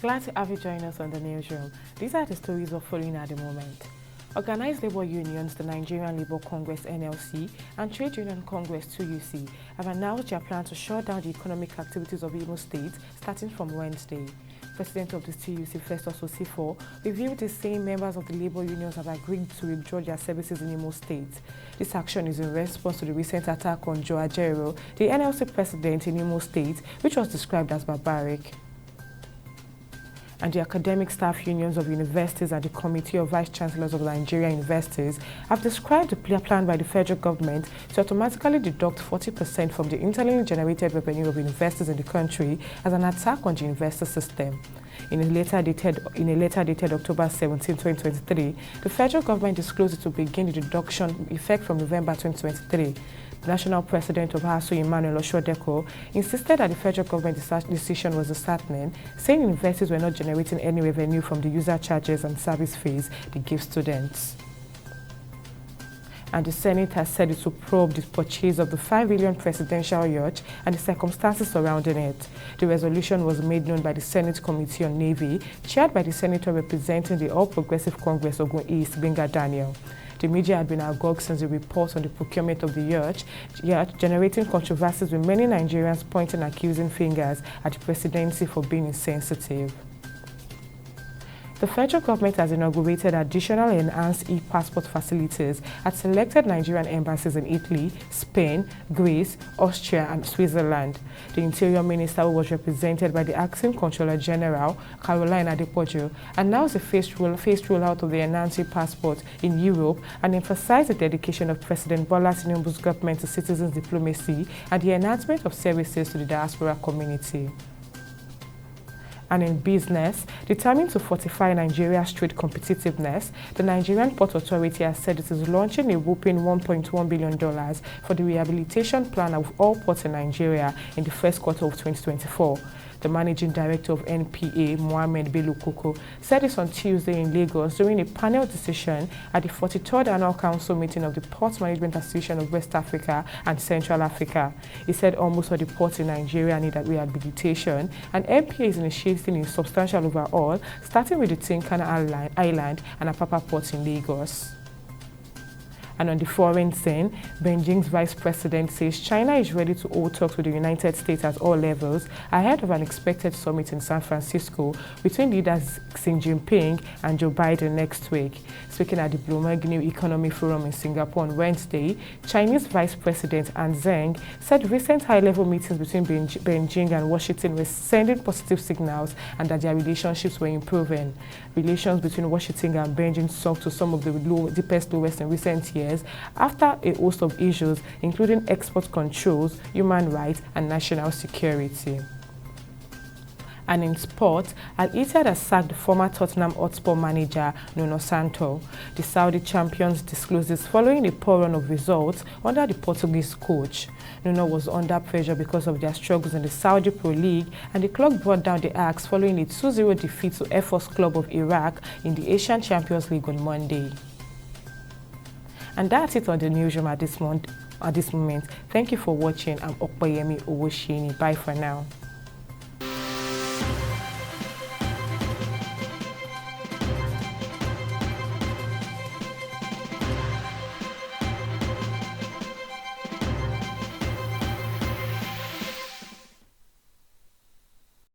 Glad to have you join us on the newsroom. These are the stories we're following at the moment. Organized labor unions, the Nigerian Labour Congress (NLC) and Trade Union Congress (TUC) have announced their plan to shut down the economic activities of Imo State starting from Wednesday. President of the TUC, Festus Osifo, revealed the same members of the labor unions have agreed to withdraw their services in Imo State. This action is in response to the recent attack on Joe Ajaero, the NLC president in Imo State, which was described as barbaric. And the academic staff unions of universities and the Committee of Vice Chancellors of Nigerian Universities have described the plan by the federal government to automatically deduct 40% from the internally generated revenue of universities in the country as an attack on the university system. In a letter dated October 17, 2023, the federal government disclosed it to begin the deduction effect from November 2023. The national president of ASUU, Emmanuel Oshodeko, insisted that the federal government decision was disheartening, saying universities were not generating any revenue from the user charges and service fees they give students. And the Senate has said it will probe the purchase of the $5 billion presidential yacht and the circumstances surrounding it. The resolution was made known by the Senate Committee on Navy, chaired by the senator representing the All Progressive Congress Ogun East, Benga Daniel. The media had been agog since the reports on the procurement of the yacht, generating controversies with many Nigerians pointing accusing fingers at the presidency for being insensitive. The federal government has inaugurated additional enhanced e-passport facilities at selected Nigerian embassies in Italy, Spain, Greece, Austria and Switzerland. The Interior Minister, who was represented by the Acting Controller General, Caroline Adepoju, announced the phased rollout of the enhanced e-passport in Europe and emphasized the dedication of President Bola Tinubu's government to citizens' diplomacy and the enhancement of services to the diaspora community. And in business, determined to fortify Nigeria's trade competitiveness, the Nigerian Port Authority has said it is launching a whopping $1.1 billion for the rehabilitation plan of all ports in Nigeria in the first quarter of 2024. The managing director of NPA, Mohammed Bello Koko, said this on Tuesday in Lagos during a panel decision at the 43rd Annual Council meeting of the Port Management Association of West Africa and Central Africa. He said almost all the ports in Nigeria need rehabilitation, and NPA is initiating a substantial overhaul, starting with the Tinkana Island and Apapa ports in Lagos. And on the foreign scene, Beijing's vice president says China is ready to hold talks with the United States at all levels ahead of an expected summit in San Francisco between leaders Xi Jinping and Joe Biden next week. Speaking at the Bloomberg New Economy Forum in Singapore on Wednesday, Chinese Vice President An Zheng said recent high-level meetings between Beijing and Washington were sending positive signals and that their relationships were improving. Relations between Washington and Beijing sunk to some of the deepest lowest in recent years after a host of issues, including export controls, human rights, and national security. And in sport, Al Ittihad has sacked the former Tottenham Hotspur manager Nuno Santo. The Saudi champions disclosed this following a poor run of results under the Portuguese coach. Nuno was under pressure because of their struggles in the Saudi Pro League, and the club brought down the axe following a 2-0 defeat to Air Force Club of Iraq in the Asian Champions League on Monday. And that's it on the newsroom at this moment. Thank you for watching. I'm Okpayemi Owoshini. Bye for now.